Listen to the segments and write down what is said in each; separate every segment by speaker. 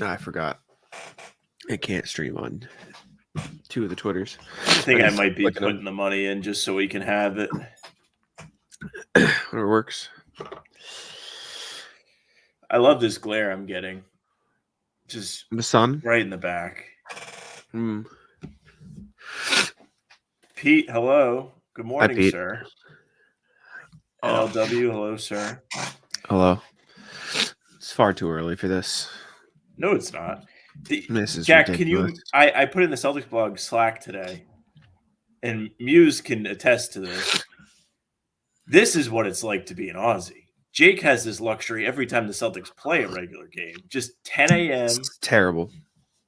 Speaker 1: I forgot. I can't stream on 2 of the Twitters.
Speaker 2: I think I might be putting the money in just so we can have it.
Speaker 1: It works.
Speaker 2: I love this glare I'm getting. Just
Speaker 1: the sun
Speaker 2: right in the back.
Speaker 1: Mm.
Speaker 2: Pete, hello. Good morning,
Speaker 1: Pete.
Speaker 2: sir. NLW, hello, sir.
Speaker 1: Hello. It's far too early for this.
Speaker 2: No, it's not.
Speaker 1: This is
Speaker 2: Jack,
Speaker 1: ridiculous.
Speaker 2: can you? I put in the Celtics blog Slack today, and Muse can attest to this. This is what it's like to be an Aussie. Jake has this luxury every time the Celtics play a regular game. Just 10 a.m.
Speaker 1: It's terrible.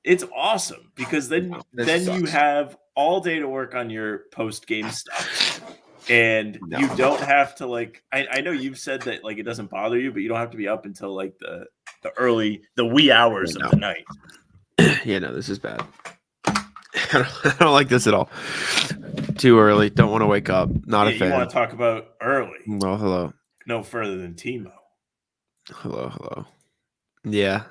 Speaker 2: It's awesome because then you have all day to work on your post-game stuff. And you don't have to I know you've said that it doesn't bother you, but you don't have to be up until the wee hours of the night.
Speaker 1: Yeah, no, this is bad. I don't like this at all. Too early. Don't want to wake up. Not a fan.
Speaker 2: You want to talk about early?
Speaker 1: Well, hello.
Speaker 2: No further than Timo.
Speaker 1: Hello. Yeah.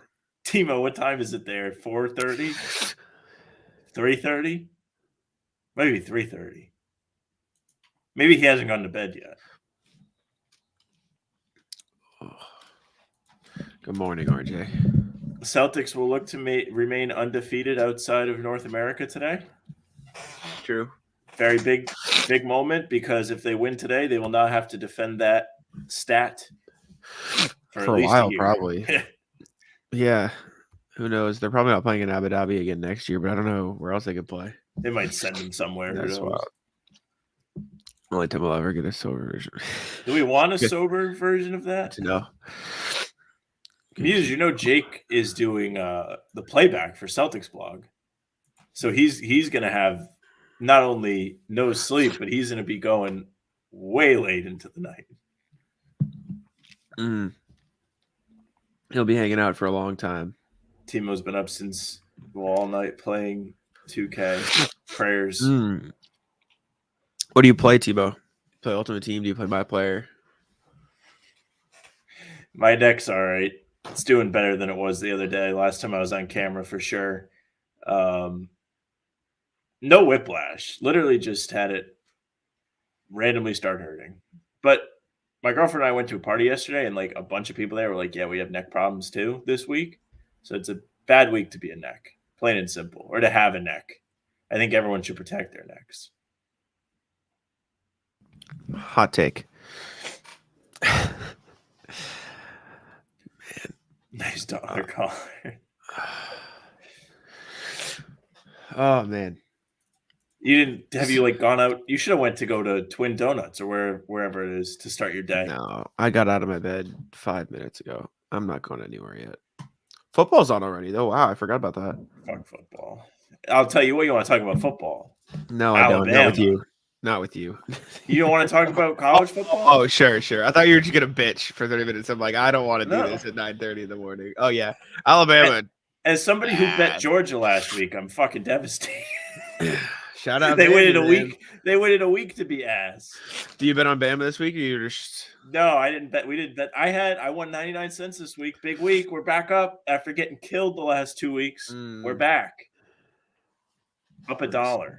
Speaker 2: Timo, what time is it there? 4:30? 3:30? Maybe 3:30. Maybe he hasn't gone to bed yet.
Speaker 1: Good morning, RJ.
Speaker 2: The Celtics will look to remain undefeated outside of North America today.
Speaker 1: True.
Speaker 2: Very big moment because if they win today, they will not have to defend that stat for at
Speaker 1: a
Speaker 2: least
Speaker 1: while,
Speaker 2: a year.
Speaker 1: Probably. Yeah. Who knows? They're probably not playing in Abu Dhabi again next year, but I don't know where else they could play.
Speaker 2: They might send them somewhere.
Speaker 1: That's wild. Only time I'll ever get a sober version.
Speaker 2: Do we want a sober version of that?
Speaker 1: No.
Speaker 2: Muse, Jake is doing the playback for Celtics blog. So he's going to have not only no sleep, but he's going to be going way late into the night.
Speaker 1: He'll be hanging out for a long time.
Speaker 2: Timo's been up since all night playing 2K. Prayers.
Speaker 1: What do you play, Tebow? Play Ultimate Team? Do you play My Player?
Speaker 2: My deck's all right. It's doing better than it was the other day. Last time I was on camera for sure. No whiplash. Literally just had it randomly start hurting. But my girlfriend and I went to a party yesterday, and a bunch of people there were like, yeah, we have neck problems too this week. So it's a bad week to be a neck, plain and simple, or to have a neck. I think everyone should protect their necks.
Speaker 1: Hot take.
Speaker 2: Man. Nice dollar collar.
Speaker 1: Oh, man.
Speaker 2: Have you gone out? You should have went to go to Twin Donuts or wherever it is to start your day.
Speaker 1: No, I got out of my bed 5 minutes ago. I'm not going anywhere yet. Football's on already, though. Wow, I forgot about that.
Speaker 2: Fuck football. I'll tell you what, you want to talk about football.
Speaker 1: No, Alabama. I don't. Not with you. Not with you.
Speaker 2: You don't want to talk about college football?
Speaker 1: Oh, sure. I thought you were just going to bitch for 30 minutes. I'm like, I don't want to do this at 9:30 in the morning. Oh, yeah. Alabama.
Speaker 2: As somebody who bet Georgia last week, I'm fucking devastated.
Speaker 1: Shout out.
Speaker 2: They waited a week. They waited a week to be ass.
Speaker 1: Do you bet on Bama this week, or you just?
Speaker 2: No, I didn't bet. We didn't bet. I won 99 cents this week. Big week. We're back up after getting killed the last 2 weeks. We're back. Up $1.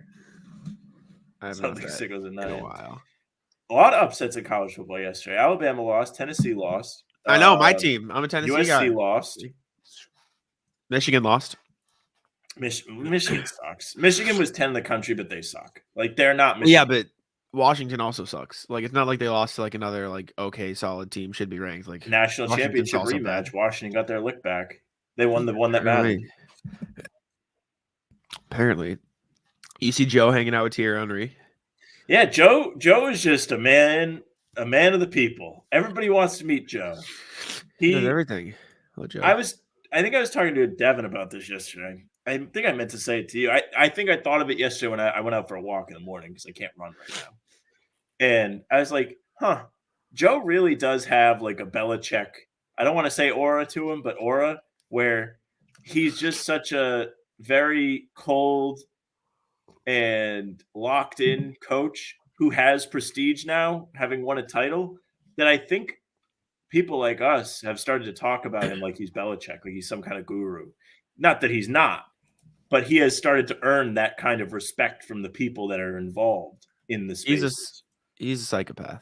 Speaker 1: I haven't
Speaker 2: Something in
Speaker 1: a while.
Speaker 2: A lot of upsets in college football yesterday. Alabama lost. Tennessee lost.
Speaker 1: I know my team. I'm a Tennessee guy.
Speaker 2: USC lost.
Speaker 1: Michigan lost.
Speaker 2: Michigan sucks. Michigan was 10 in the country, but they suck. They're not Michigan.
Speaker 1: Yeah, but Washington also sucks. It's not like they lost to another okay solid team. Should be ranked
Speaker 2: national championship rematch. Bad. Washington got their lick back. They won the one that mattered.
Speaker 1: Apparently, you see Joe hanging out with Thierry Henry.
Speaker 2: Yeah, Joe is just a man of the people. Everybody wants to meet Joe.
Speaker 1: He does everything.
Speaker 2: Hello, Joe. I think I was talking to Devin about this yesterday. I think I meant to say it to you. I think I thought of it yesterday when I went out for a walk in the morning because I can't run right now. And I was like, Joe really does have a Belichick, I don't want to say aura to him, but aura, where he's just such a very cold and locked in coach who has prestige now, having won a title, that I think people like us have started to talk about him like he's Belichick, like he's some kind of guru. Not that he's not, but he has started to earn that kind of respect from the people that are involved in the spaces.
Speaker 1: He's a psychopath.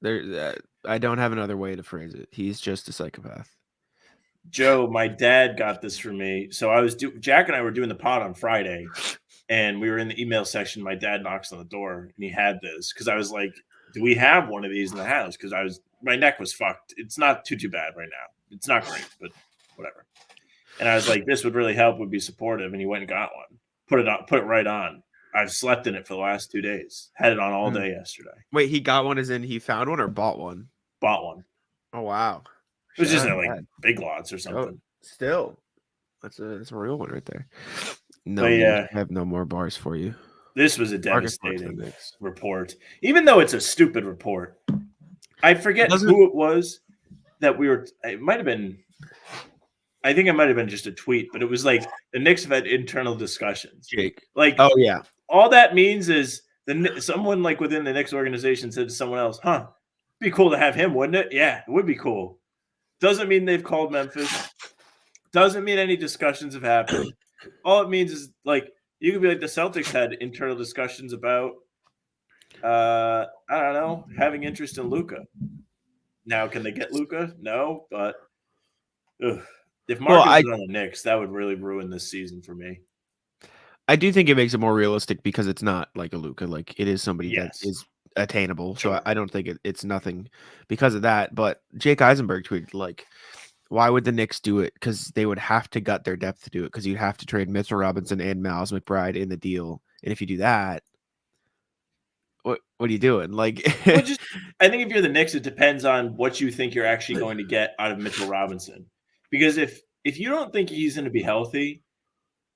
Speaker 1: I don't have another way to phrase it. He's just a psychopath.
Speaker 2: Joe, my dad got this for me. So Jack and I were doing the pod on Friday, and we were in the email section. My dad knocks on the door, and he had this because I was like, "Do we have one of these in the house?" Because my neck was fucked. It's not too bad right now. It's not great, but whatever. And I was like, "This would really help. Would be supportive." And he went and got one. Put it right on. I've slept in it for the last 2 days. Had it on all day yesterday.
Speaker 1: Wait, he got one as in he found one or bought one?
Speaker 2: Bought one.
Speaker 1: Oh wow.
Speaker 2: It was just like Big Lots or something.
Speaker 1: Oh, still, that's a real one right there. No,
Speaker 2: but yeah,
Speaker 1: I have no more bars for you.
Speaker 2: This was a devastating report, even though it's a stupid report. I forget who it was that we were. It might have been. I think it might have been just a tweet, but it was like the Knicks have had internal discussions.
Speaker 1: Jake,
Speaker 2: like,
Speaker 1: oh yeah,
Speaker 2: all that means is someone like within the Knicks organization said to someone else, "Huh, be cool to have him, wouldn't it?" Yeah, it would be cool. Doesn't mean they've called Memphis. Doesn't mean any discussions have happened. All it means is like you could be like the Celtics had internal discussions about, I don't know, having interest in Luka. Now, can they get Luka? No, but if Marcus is on the Knicks, that would really ruin this season for me.
Speaker 1: I do think it makes it more realistic because it's not like a Luka. Like it is somebody that is attainable. Sure. So I don't think it's nothing because of that. But Jake Eisenberg tweeted like, why would the Knicks do it? Because they would have to gut their depth to do it. Because you'd have to trade Mitchell Robinson and Miles McBride in the deal. And if you do that, what are you doing? Like,
Speaker 2: I think if you're the Knicks, it depends on what you think you're actually going to get out of Mitchell Robinson. Because if you don't think he's going to be healthy,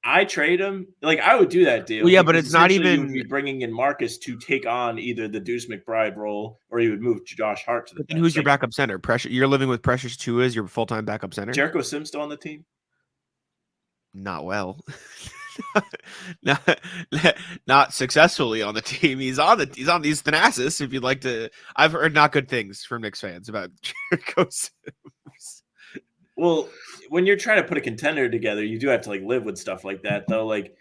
Speaker 2: I trade him. Like I would do that deal.
Speaker 1: Well, yeah, but it's not even.
Speaker 2: You would be bringing in Marcus to take on either the Deuce McBride role, or you would move Josh Hart to the bench.
Speaker 1: Who's your backup center? Pressure. You're living with Precious 2 as your full-time backup center.
Speaker 2: Jericho Sims still on the team?
Speaker 1: Not well. not successfully on the team. He's on these Thanasis. If you'd like to, I've heard not good things from Knicks fans about Jericho Sims.
Speaker 2: Well, when you're trying to put a contender together, you do have to like live with stuff like that, though. Like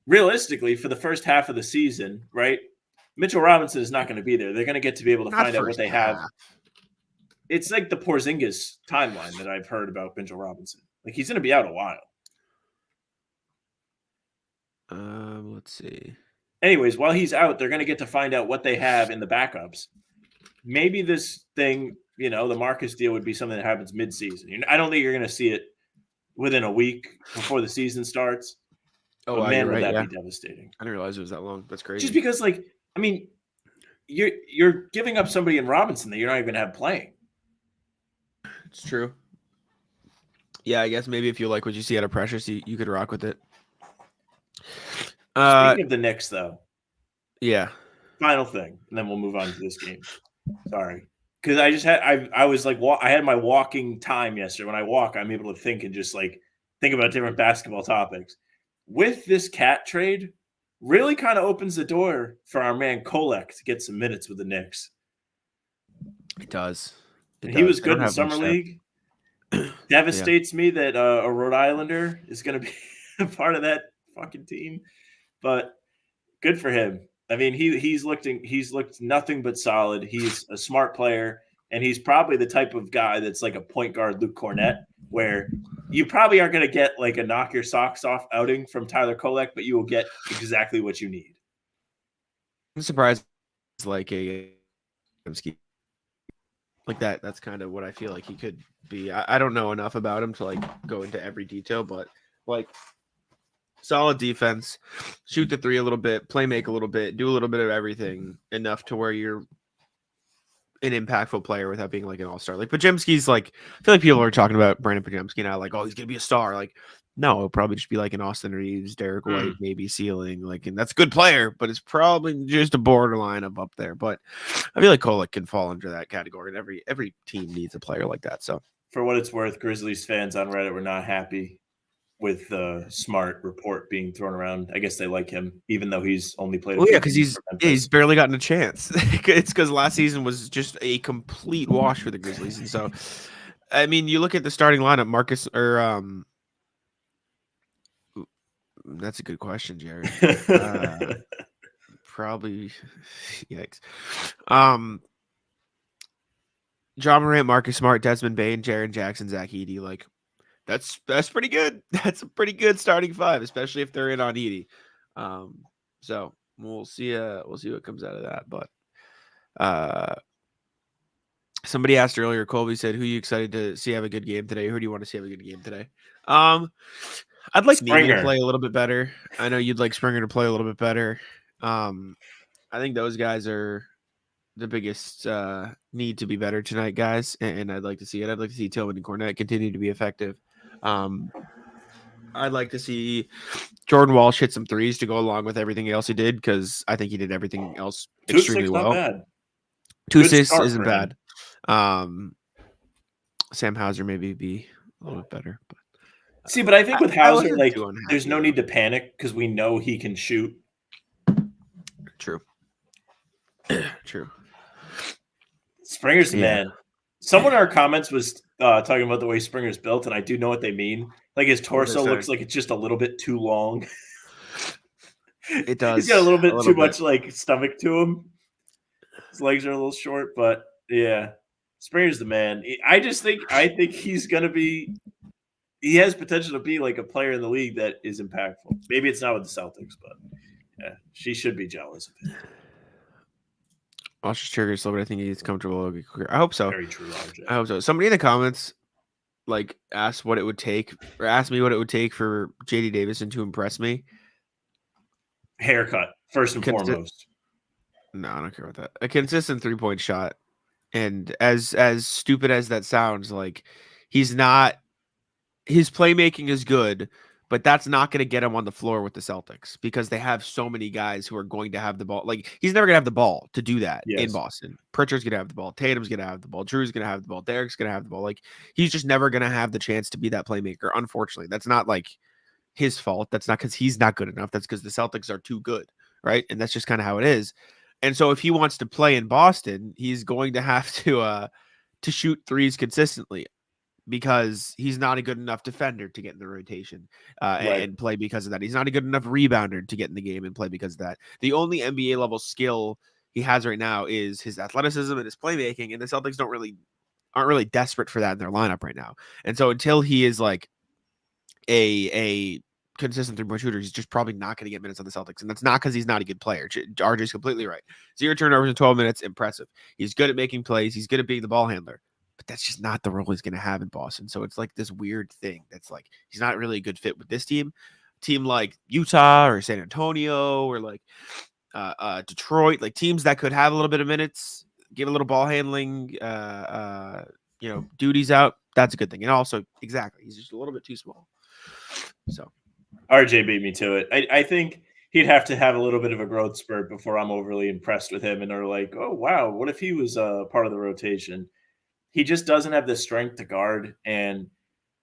Speaker 2: realistically, for the first half of the season, right? Mitchell Robinson is not going to be there. They're going to get to be able to find out what they have. It's like the Porzingis timeline that I've heard about Mitchell Robinson. Like he's going to be out a while.
Speaker 1: Let's see.
Speaker 2: Anyways, while he's out, they're going to get to find out what they have in the backups. Maybe this thing, the Marcus deal would be something that happens mid-season. I don't think you're going to see it within a week before the season starts.
Speaker 1: Oh,
Speaker 2: but man, would that be devastating.
Speaker 1: I didn't realize it was that long. That's crazy.
Speaker 2: Just because, you're giving up somebody in Robinson that you're not even going to have playing.
Speaker 1: It's true. Yeah, I guess maybe if you like what you see out of Precious, you could rock with it.
Speaker 2: Speaking of the Knicks, though.
Speaker 1: Yeah.
Speaker 2: Final thing, and then we'll move on to this game. Sorry. Because I was like, I had my walking time yesterday. When I walk, I'm able to think and just like think about different basketball topics. With this cat trade, really kind of opens the door for our man Kolek to get some minutes with the Knicks.
Speaker 1: It does.
Speaker 2: He was good in Summer League. Devastates me that a Rhode Islander is going to be a part of that fucking team. But good for him. I mean, he's looked nothing but solid. He's a smart player, and he's probably the type of guy that's like a point guard Luke Cornett, where you probably aren't going to get like a knock your socks off outing from Tyler Kolek, but you will get exactly what you need.
Speaker 1: I'm surprised like a like that. That's kind of what I feel like he could be. I don't know enough about him to like go into every detail, but like solid defense, shoot the three a little bit, play make a little bit, do a little bit of everything enough to where you're an impactful player without being like an all-star. Like Podziemski's like, I feel like people are talking about Brandon Podziemski now, like, oh, he's gonna be a star. Like, no, it'll probably just be like an Austin Reeves, Derek White, maybe ceiling. Like, and that's a good player, but it's probably just a borderline of up there. But I feel like Kolek can fall into that category, and every team needs a player like that. So
Speaker 2: for what it's worth, Grizzlies fans on Reddit were not happy with the Smart report being thrown around. I guess they like him, even though he's only played a
Speaker 1: Well,
Speaker 2: few
Speaker 1: yeah, because
Speaker 2: games for
Speaker 1: he's
Speaker 2: Memphis.
Speaker 1: barely gotten a chance. It's because last season was just a complete wash for the Grizzlies, and so, I mean, you look at the starting lineup, Marcus that's a good question, Jared. Probably, yikes. John Morant, Marcus Smart, Desmond Bane, Jaren Jackson, Zach Edey. Like, that's pretty good. That's a pretty good starting five, especially if they're in on Edey. So we'll see what comes out of that. But somebody asked earlier, Colby said, who are you excited to see have a good game today? Who do you want to see have a good game today? I'd like Nimi to play a little bit better. I know you'd like Springer to play a little bit better. I think those guys are the biggest need to be better tonight, guys, and I'd like to see it. I'd like to see Tillman and Cornette continue to be effective. I'd like to see Jordan Walsh hit some threes to go along with everything else he did, because I think he did everything else extremely well.
Speaker 2: Not bad.
Speaker 1: 2 assists isn't bad. Sam Hauser maybe be a little bit better. But
Speaker 2: but I think with Hauser, like, there's no need to panic because we know he can shoot.
Speaker 1: True. True.
Speaker 2: Springer's the man. Someone in our comments was talking about the way Springer's built, and I do know what they mean. Like, his torso looks like it's just a little bit too long.
Speaker 1: It does.
Speaker 2: He's got a little bit too much like stomach to him. His legs are a little short, but yeah, Springer's the man. I think he's gonna be. He has potential to be like a player in the league that is impactful. Maybe it's not with the Celtics, but yeah, she should be jealous of him.
Speaker 1: I'll just trigger slow, but I think he's comfortable. I hope so.
Speaker 2: Very true, RJ.
Speaker 1: I hope so. Somebody in the comments asked what it would take, or asked me what it would take for JD Davison to impress me.
Speaker 2: Haircut, first and foremost.
Speaker 1: No, I don't care about that. A consistent 3-point shot. And as stupid as that sounds, like, he's not, his playmaking is good, but that's not going to get him on the floor with the Celtics, because they have so many guys who are going to have the ball. Like, he's never going to have the ball to do that in Boston. Pritchard's going to have the ball. Tatum's going to have the ball. Drew's going to have the ball. Derek's going to have the ball. Like, he's just never going to have the chance to be that playmaker. Unfortunately, that's not like his fault. That's not because he's not good enough. That's because the Celtics are too good, right? And that's just kind of how it is. And so if he wants to play in Boston, he's going to have to shoot threes consistently, because he's not a good enough defender to get in the rotation and play because of that. He's not a good enough rebounder to get in the game and play because of that. The only NBA level skill he has right now is his athleticism and his playmaking, and the Celtics aren't really desperate for that in their lineup right now. And so until he is like a consistent 3-point shooter, he's just probably not going to get minutes on the Celtics. And that's not because he's not a good player. RJ's completely right. 0 turnovers in 12 minutes, impressive. He's good at making plays. He's good at being the ball handler. But that's just not the role he's going to have in Boston. So it's like this weird thing that's like, he's not really a good fit with this team. Team like Utah or San Antonio or like Detroit, like teams that could have a little bit of minutes, give a little ball handling, duties out. That's a good thing. And also, exactly, he's just a little bit too small. So
Speaker 2: RJ beat me to it. I think he'd have to have a little bit of a growth spurt before I'm overly impressed with him and are like, oh, wow, what if he was part of the rotation? He just doesn't have the strength to guard. And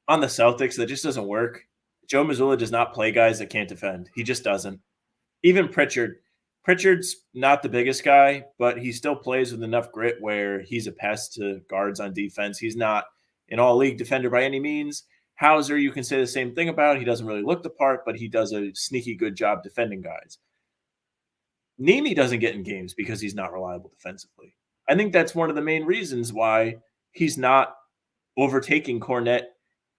Speaker 2: on the Celtics, that just doesn't work. Joe Mazzulla does not play guys that can't defend. He just doesn't. Even Pritchard's not the biggest guy, but he still plays with enough grit where he's a pest to guards on defense. He's not an all-league defender by any means. Hauser, you can say the same thing about. He doesn't really look the part, but he does a sneaky good job defending guys. Nimi doesn't get in games because he's not reliable defensively. I think that's one of the main reasons why he's not overtaking Cornette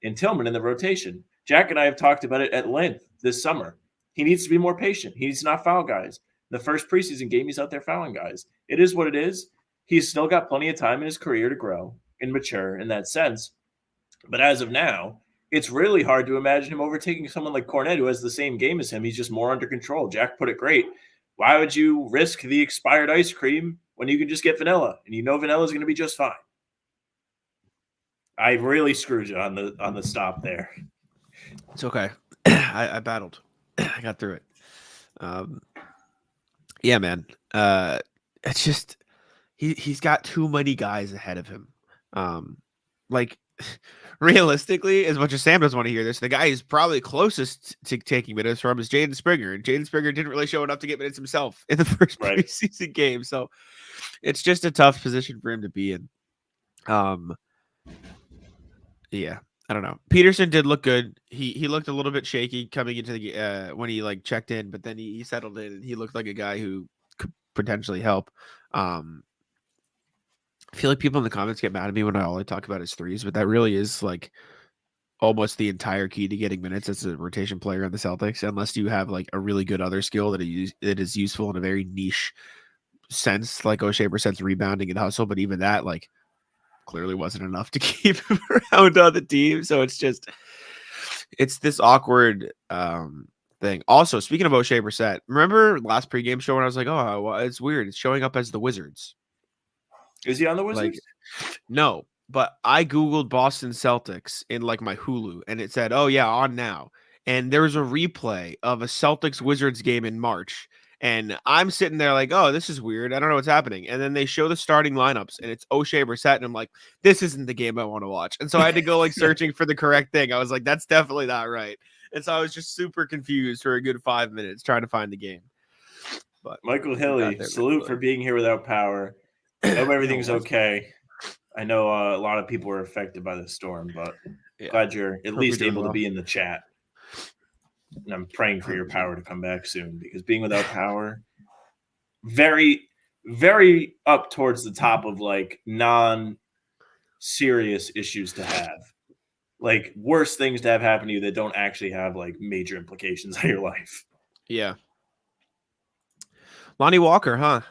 Speaker 2: and Tillman in the rotation. Jack and I have talked about it at length this summer. He needs to be more patient. He needs to not foul guys. The first preseason game, he's out there fouling guys. It is what it is. He's still got plenty of time in his career to grow and mature in that sense. But as of now, it's really hard to imagine him overtaking someone like Cornette, who has the same game as him. He's just more under control. Jack put it great. Why would you risk the expired ice cream when you can just get vanilla? And you know vanilla is going to be just fine. I really screwed you on the stop there.
Speaker 1: It's okay. I battled. I got through it. Yeah, man. It's just he's got too many guys ahead of him. Like realistically, as much as Sam doesn't want to hear this, the guy who's probably closest to taking minutes from is Jaden Springer. And Jaden Springer didn't really show enough to get minutes himself in the first
Speaker 2: Right.
Speaker 1: preseason game. So it's just a tough position for him to be in. Yeah, I don't know. Peterson did look good. He looked a little bit shaky coming into the when he like checked in, but then he settled in and he looked like a guy who could potentially help. I feel like people in the comments get mad at me when I talk about his threes, but that really is like almost the entire key to getting minutes as a rotation player on the Celtics, unless you have like a really good other skill that is useful in a very niche sense, like O'Shea Brissett's rebounding and hustle. But even that, like, clearly wasn't enough to keep him around on the team. So it's this awkward thing. Also, speaking of O'Shea Brissett, remember last pregame show when I was like, oh, well, it's weird. It's showing up as the Wizards.
Speaker 2: Is he on the Wizards?
Speaker 1: Like, no, but I Googled Boston Celtics in like my Hulu and it said, oh yeah, on now. And there was a replay of a Celtics Wizards game in March. And I'm sitting there like, oh, this is weird. I don't know what's happening. And then they show the starting lineups and it's O'Shea Brissett. And I'm like, this isn't the game I want to watch. And so I had to go like searching for the correct thing. I was like, that's definitely not right. And so I was just super confused for a good 5 minutes trying to find the game. But
Speaker 2: Michael Hilly, salute for being here without power. I hope everything's okay. I know a lot of people were affected by the storm, but glad you're at least able to be in the chat. And I'm praying for your power to come back soon, because being without power, very, very up towards the top of like non-serious issues to have. Like worse things to have happen to you that don't actually have like major implications on your life.
Speaker 1: Yeah. Lonnie Walker, huh?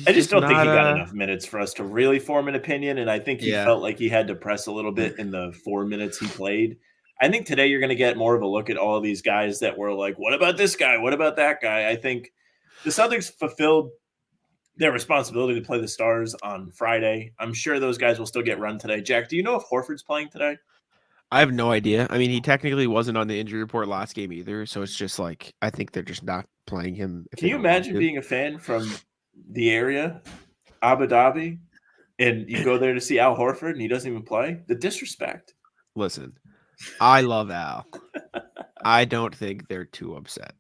Speaker 2: I just don't think he got enough minutes for us to really form an opinion. And I think he felt like he had to press a little bit in the 4 minutes he played. I think today you're going to get more of a look at all of these guys that were like, what about this guy? What about that guy? I think the Celtics fulfilled their responsibility to play the Stars on Friday. I'm sure those guys will still get run today. Jack, do you know if Horford's playing today?
Speaker 1: I have no idea. I mean, he technically wasn't on the injury report last game either. So it's just like, I think they're just not playing him.
Speaker 2: Can you imagine being a fan from the area, Abu Dhabi, and you go there to see Al Horford and he doesn't even play? The disrespect.
Speaker 1: Listen, I love Al. I don't think they're too upset.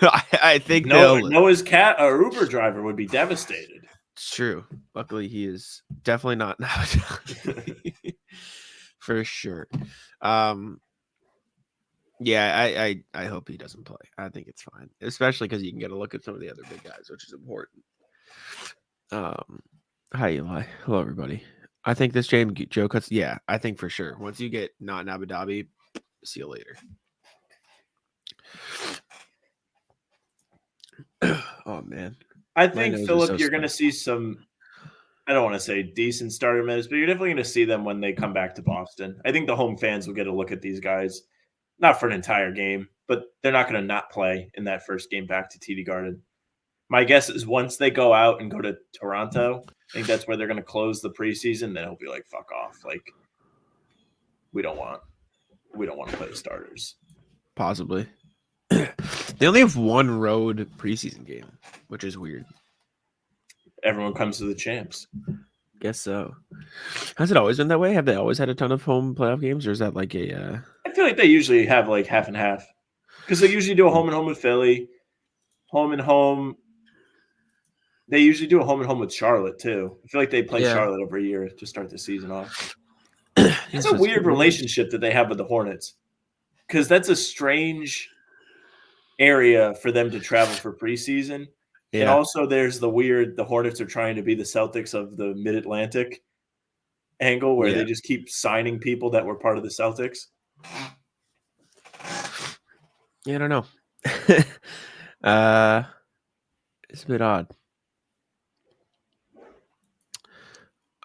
Speaker 1: I think
Speaker 2: Noah's cat or Uber driver would be devastated.
Speaker 1: It's true. Luckily, he is definitely not now. For sure. Yeah, I hope he doesn't play. I think it's fine, especially because you can get a look at some of the other big guys, which is important. Hi, Eli. Hello, everybody. I think this Joe cuts. Yeah, I think for sure. Once you get not in Abu Dhabi, see you later. Oh man,
Speaker 2: I think Philip, you're going to see some. I don't want to say decent starter minutes, but you're definitely going to see them when they come back to Boston. I think the home fans will get a look at these guys, not for an entire game, but they're not going to not play in that first game back to TD Garden. My guess is once they go out and go to Toronto, I think that's where they're going to close the preseason. Then it'll be like, fuck off. Like, we don't want to play the starters.
Speaker 1: Possibly. They only have one road preseason game, which is weird.
Speaker 2: Everyone comes to the champs.
Speaker 1: Guess so. Has it always been that way? Have they always had a ton of home playoff games, or is that like a?
Speaker 2: I feel like they usually have like half and half, because they usually do a home and home with Philly, home and home. They usually do a home and home with Charlotte too. I feel like they play Charlotte every year to start the season off. It's a weird relationship that they have with the Hornets, because that's a strange area for them to travel for preseason. Yeah. And also there's the Hornets are trying to be the Celtics of the Mid-Atlantic angle, where they just keep signing people that were part of the Celtics.
Speaker 1: Yeah, I don't know. It's a bit odd.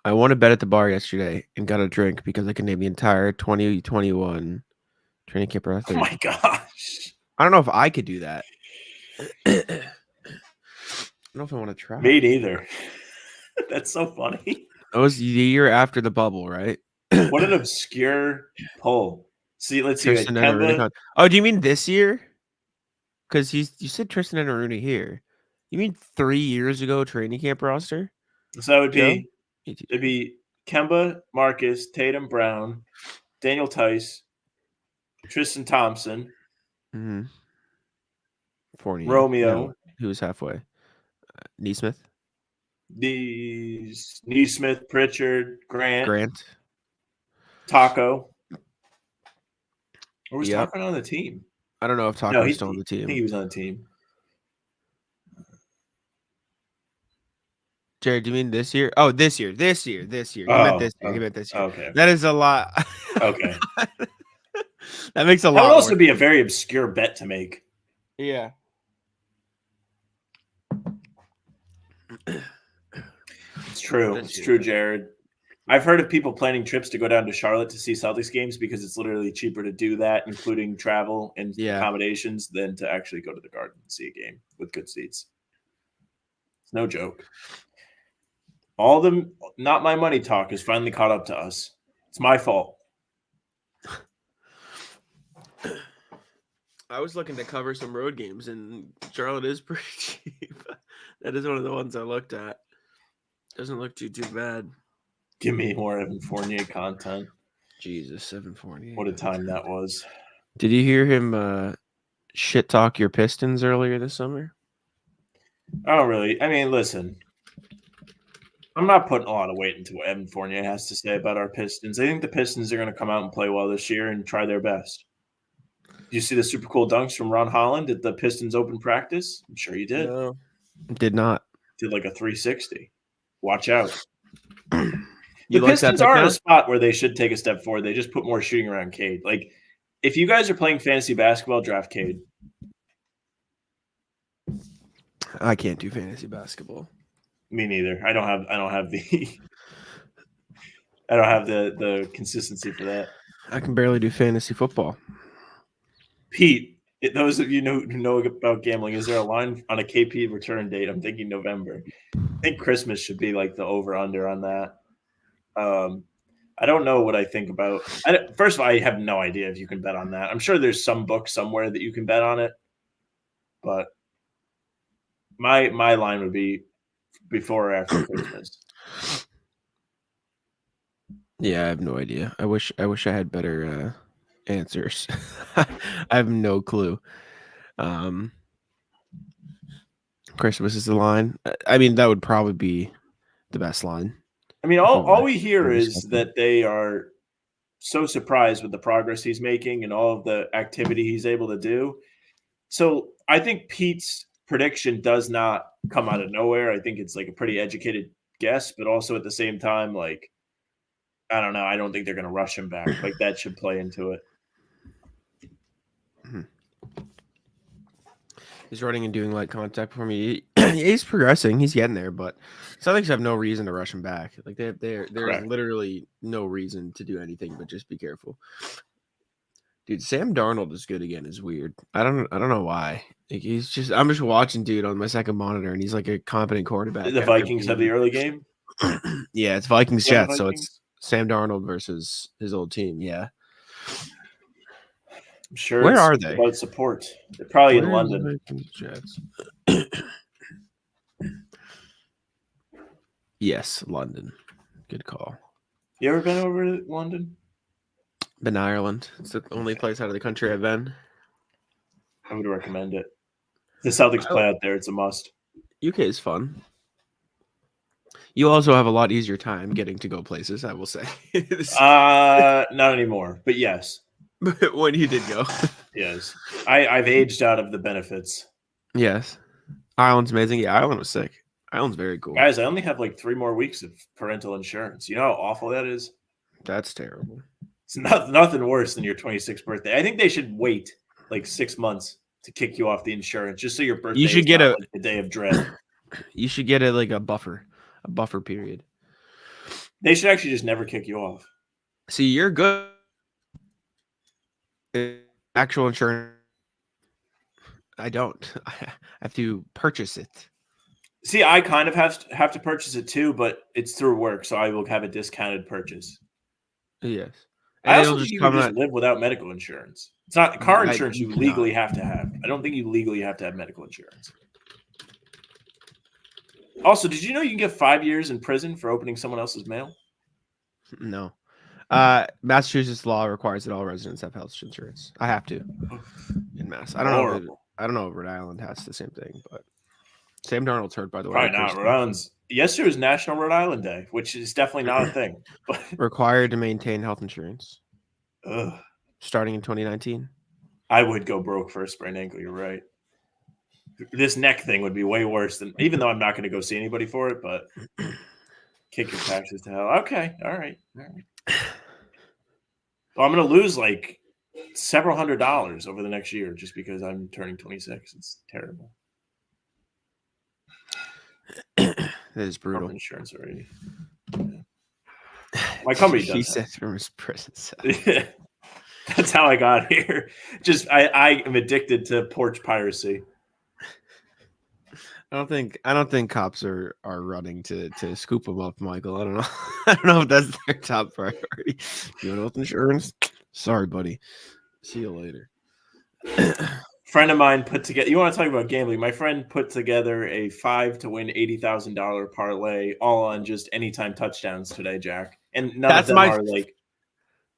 Speaker 1: I won a bet at the bar yesterday and got a drink because I can name the entire 2021 training camp roster.
Speaker 2: Oh my gosh.
Speaker 1: I don't know if I could do that. I don't know if I want to try.
Speaker 2: Me neither. That's so funny.
Speaker 1: That was the year after the bubble, right?
Speaker 2: What an obscure poll. See, let's see.
Speaker 1: Oh, do you mean this year? Because you said Tristan and Rooney here. You mean 3 years ago training camp roster?
Speaker 2: So it'd be Kemba, Marcus, Tatum, Brown, Daniel Tice, Tristan Thompson,
Speaker 1: Mm-hmm. Fournier.
Speaker 2: Romeo,
Speaker 1: No, he was halfway. Neesmith,
Speaker 2: Neesmith, Pritchard,
Speaker 1: Grant.
Speaker 2: Taco. Or was
Speaker 1: Yep.
Speaker 2: Taco on the team?
Speaker 1: I don't know if
Speaker 2: No,
Speaker 1: Taco's still on the
Speaker 2: I think he
Speaker 1: team.
Speaker 2: was on the team.
Speaker 1: Jared, do you mean this year? Oh, this year. He meant this year. He meant this year.
Speaker 2: Okay.
Speaker 1: That is a lot.
Speaker 2: Okay.
Speaker 1: That makes a lot.
Speaker 2: That would also
Speaker 1: more
Speaker 2: be a very obscure bet to make.
Speaker 1: Yeah.
Speaker 2: It's true. It's true, Jared. I've heard of people planning trips to go down to Charlotte to see Celtics games because it's literally cheaper to do that, including travel and accommodations, than to actually go to the Garden and see a game with good seats. It's no joke. All the not my money talk has finally caught up to us. It's my fault.
Speaker 1: I was looking to cover some road games, and Charlotte is pretty cheap. That is one of the ones I looked at. Doesn't look too bad.
Speaker 2: Give me more Evan Fournier content.
Speaker 1: Jesus, Evan Fournier.
Speaker 2: What a time that was.
Speaker 1: Did you hear him shit talk your Pistons earlier this summer?
Speaker 2: I don't really. I mean, listen. I'm not putting a lot of weight into what Evan Fournier has to say about our Pistons. I think the Pistons are going to come out and play well this year and try their best. Did you see the super cool dunks from Ron Holland at the Pistons open practice? I'm sure you did.
Speaker 1: No, did not.
Speaker 2: Did like a 360. Watch out.
Speaker 1: The
Speaker 2: Pistons are in a spot where they should take a step forward. They just put more shooting around Cade. Like, if you guys are playing fantasy basketball, draft Cade.
Speaker 1: I can't do fantasy basketball.
Speaker 2: Me neither. I don't have the consistency for that.
Speaker 1: I can barely do fantasy football.
Speaker 2: Pete, those of you who know about gambling, is there a line on a KP return date? I'm thinking November. I think Christmas should be like the over-under on that. I don't know what I think about. First of all, I have no idea if you can bet on that. I'm sure there's some book somewhere that you can bet on it, but my line would be before or after Christmas.
Speaker 1: Yeah, I have no idea. I wish I had better answers. I have no clue. Christmas is the line. I mean, that would probably be the best line.
Speaker 2: I mean, all we hear is that they are so surprised with the progress he's making and all of the activity he's able to do. So I think Pete's prediction does not come out of nowhere. I think it's like a pretty educated guess, but also at the same time, like, I don't know. I don't think they're going to rush him back. Like, that should play into it.
Speaker 1: He's running and doing light contact for me. He's progressing. He's getting there, but Celtics have no reason to rush him back. Like there's literally no reason to do anything but just be careful. Dude, Sam Darnold is good again. Is weird. I don't know why. Like I'm just watching dude on my second monitor, and he's like a competent quarterback.
Speaker 2: The Vikings have the early game.
Speaker 1: Yeah, it's Vikings Jets, so it's Sam Darnold versus his old team. Yeah.
Speaker 2: I'm sure.
Speaker 1: Where are they?
Speaker 2: About support. They're probably in London.
Speaker 1: Jets? Yes, London. Good call.
Speaker 2: You ever been over to London?
Speaker 1: Been to Ireland. It's the only place out of the country I've been.
Speaker 2: I would recommend it. The Celtics play out there. It's a must.
Speaker 1: UK is fun. You also have a lot easier time getting to go places, I will say.
Speaker 2: Not anymore, but yes.
Speaker 1: When you did go.
Speaker 2: Yes. I've aged out of the benefits.
Speaker 1: Yes. Ireland's amazing. Yeah, Ireland was sick. Ireland's very cool.
Speaker 2: Guys, I only have like 3 more weeks of parental insurance. You know how awful that is?
Speaker 1: That's terrible.
Speaker 2: It's nothing worse than your 26th birthday. I think they should wait like 6 months to kick you off the insurance just so your birthday
Speaker 1: you should get
Speaker 2: like the day of dread.
Speaker 1: You should get a buffer period.
Speaker 2: They should actually just never kick you off.
Speaker 1: See, you're good. Actual insurance, I don't. I have to purchase it.
Speaker 2: See, I kind of have to purchase it too, but it's through work, so I will have a discounted purchase.
Speaker 1: Yes.
Speaker 2: I also think you can just live without medical insurance. It's not car insurance you legally have to have. I don't think you legally have to have medical insurance. Also, did you know you can get 5 years in prison for opening someone else's mail?
Speaker 1: No. Massachusetts law requires that all residents have health insurance. I have to in Mass. I don't know.
Speaker 2: Horrible.
Speaker 1: I don't know if Rhode Island has the same thing, but Sam Darnold's hurt, by the way.
Speaker 2: Probably not. Rhode Island's yesterday was National Rhode Island Day, which is definitely not a thing. But
Speaker 1: Required to maintain health insurance
Speaker 2: ugh,
Speaker 1: starting in 2019.
Speaker 2: I would go broke for a sprained ankle. You're right. This neck thing would be way worse than, even though I'm not going to go see anybody for it, but kick your taxes to hell. Okay. All right. Well, I'm going to lose like several $100s over the next year just because I'm turning 26. It's terrible.
Speaker 1: That is brutal.
Speaker 2: Corporate insurance already. Yeah. My company does.
Speaker 1: He said from his prison cell.
Speaker 2: Yeah. That's how I got here. Just I am addicted to porch piracy.
Speaker 1: I don't think cops are running to scoop them up, Michael. I don't know. I don't know if that's their top priority. You want health insurance? Sorry, buddy. See you later.
Speaker 2: Friend of mine put together. You want to talk about gambling? My friend put together a 5 to win $80,000 parlay, all on just anytime touchdowns today, Jack. And none of them are like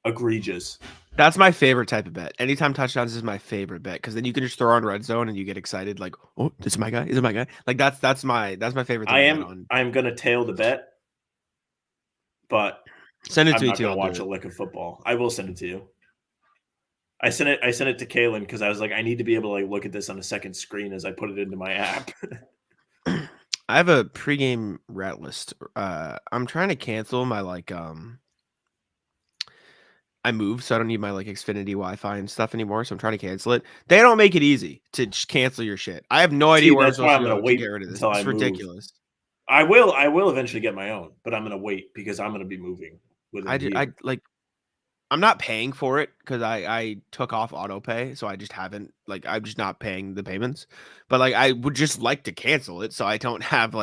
Speaker 2: egregious.
Speaker 1: That's my favorite type of bet. Anytime touchdowns is my favorite bet because then you can just throw on red zone and you get excited like, oh, this is my guy. Is it my guy? Like that's my favorite thing.
Speaker 2: I'm gonna tail the bet, but
Speaker 1: send it
Speaker 2: I'm
Speaker 1: to me
Speaker 2: not
Speaker 1: too.
Speaker 2: gonna watch a lick of football. I will send it to you. I sent it to Kaylin because I was like, I need to be able to like look at this on a second screen as I put it into my app.
Speaker 1: I have a pregame rat list. I'm trying to cancel my I moved, so I don't need my Xfinity Wi-Fi and stuff anymore. So I'm trying to cancel it. They don't make it easy to just cancel your shit. I have no idea where I'm supposed to get rid of this. It's ridiculous.
Speaker 2: I will eventually get my own, but I'm gonna wait because I'm gonna be moving.
Speaker 1: I'm not paying for it because I took off auto pay, so I just haven't I'm just not paying the payments. But I would just like to cancel it so I don't have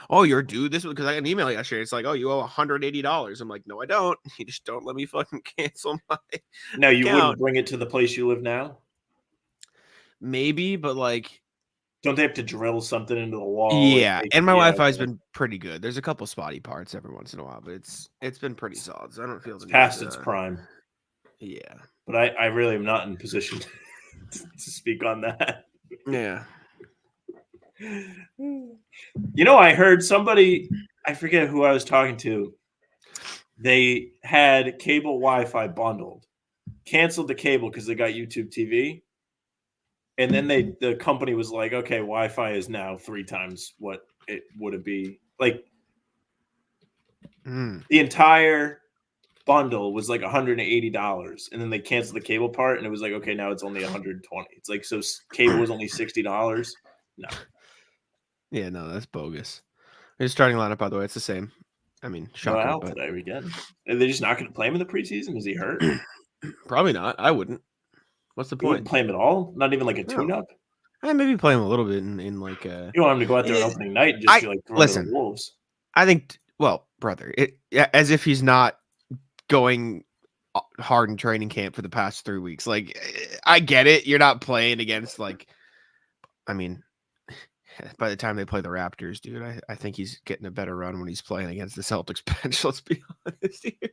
Speaker 1: oh, you're due this because I got an email yesterday. It's like, oh, you owe $180. I'm like, no, I don't. You just don't let me fucking cancel my.
Speaker 2: No, you wouldn't bring it to the place you live now.
Speaker 1: Maybe, but
Speaker 2: don't they have to drill something into the wall?
Speaker 1: Yeah, and my Wi-Fi's been pretty good. There's a couple spotty parts every once in a while, but it's been pretty solid. So I don't feel
Speaker 2: past its prime.
Speaker 1: Yeah,
Speaker 2: but I really am not in position to speak on that.
Speaker 1: Yeah.
Speaker 2: I heard somebody, I forget who I was talking to. They had cable Wi-Fi bundled, canceled the cable because they got YouTube TV. And then the company was like, okay, Wi-Fi is now 3 times what it would be. The entire bundle was like $180, and then they canceled the cable part, and it was like, okay, now it's only $120. It's like, so cable was only $60. No.
Speaker 1: Yeah, no, that's bogus. His starting lineup, by the way, it's the same. I mean, shocking.
Speaker 2: Today again. Are they just not going to play him in the preseason? Is he hurt?
Speaker 1: Probably not. I wouldn't. What's the point?
Speaker 2: You wouldn't play him at all? Not even like a tune-up?
Speaker 1: I maybe play him a little bit in
Speaker 2: You want him to go out there on opening night and just be like throwing to the Wolves?
Speaker 1: I think, well, brother, as if he's not going hard in training camp for the past 3 weeks. I get it. You're not playing against I mean, by the time they play the Raptors, dude, I think he's getting a better run when he's playing against the Celtics bench. Let's be honest here.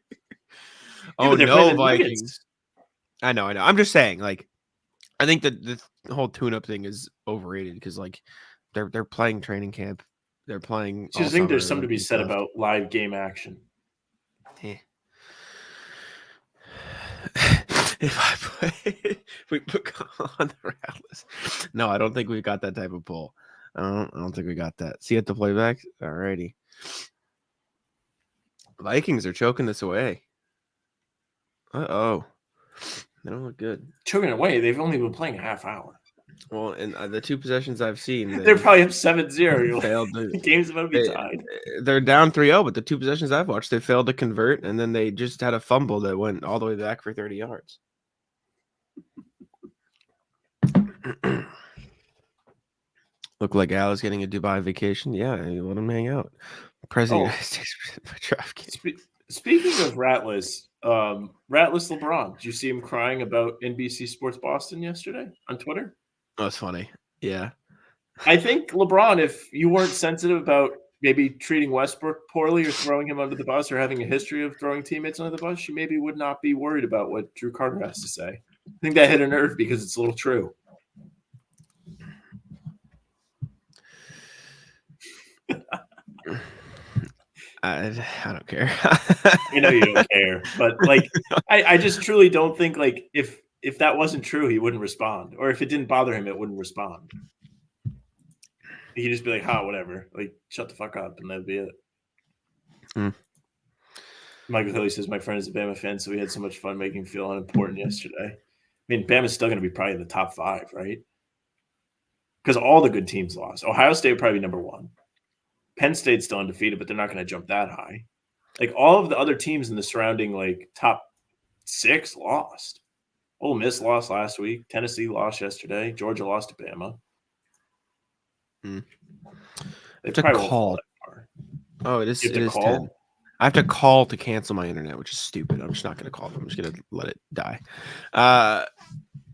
Speaker 1: Oh, no, Vikings. I know. I'm just saying, I think that the whole tune-up thing is overrated because, they're playing training camp. They're playing.
Speaker 2: I think there's something to be said about live game action.
Speaker 1: Yeah. If we put on the rat list. No, I don't think we got that type of poll. I don't think we got that. See at the playback? Alrighty. Vikings are choking this away. Uh-oh. They don't look good.
Speaker 2: Choking away? They've only been playing a half hour.
Speaker 1: Well, and the 2 possessions I've seen,
Speaker 2: they're probably up 7-0. The game's about to be tied.
Speaker 1: They're down 3-0, but the 2 possessions I've watched, they failed to convert, and then they just had a fumble that went all the way back for 30 yards. Look like Al is getting a Dubai vacation. Yeah, you let him hang out. President
Speaker 2: Speaking of Ratless LeBron, did you see him crying about NBC Sports Boston yesterday on Twitter?
Speaker 1: Oh, it's funny. Yeah.
Speaker 2: I think LeBron, if you weren't sensitive about maybe treating Westbrook poorly or throwing him under the bus or having a history of throwing teammates under the bus, she maybe would not be worried about what Drew Carter has to say. I think that hit a nerve because it's a little true.
Speaker 1: I don't care.
Speaker 2: I know you don't care, but like, I just truly don't think like if that wasn't true, he wouldn't respond, or if it didn't bother him, it wouldn't respond. He'd just be like, whatever. Like, shut the fuck up, and that'd be it. Michael Hilly says, my friend is a Bama fan, so we had so much fun making him feel unimportant yesterday. I mean, Bama's still going to be probably in the top 5, right? Because all the good teams lost. Ohio State would probably be number 1. Penn State's still undefeated, but they're not going to jump that high. Like, all of the other teams in the surrounding, like, top 6 lost. Ole Miss lost last week. Tennessee lost yesterday. Georgia lost to Bama. They probably won't fall that far.
Speaker 1: Oh, it is 10. I have to call to cancel my internet, which is stupid. I'm just not going to call them. I'm just going to let it die.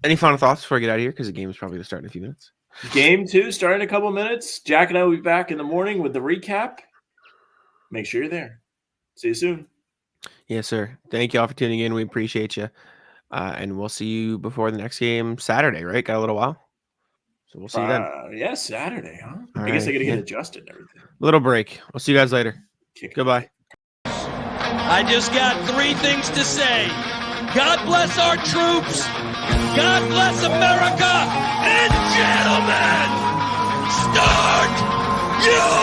Speaker 1: Any final thoughts before I get out of here? Because the game is probably going to start in a few minutes.
Speaker 2: Game 2 starting in a couple minutes. Jack and I will be back in the morning with the recap. Make sure you're there. See you soon. Yes,
Speaker 1: sir. Thank you all for tuning in. We appreciate you. And we'll see you before the next game Saturday, right? Got a little while. So we'll see you then.
Speaker 2: Yeah, Saturday, huh? I guess I got to get adjusted and everything.
Speaker 1: Little break. We'll see you guys later. Goodbye.
Speaker 3: I just got 3 things to say. God bless our troops. God bless America. And gentlemen, start your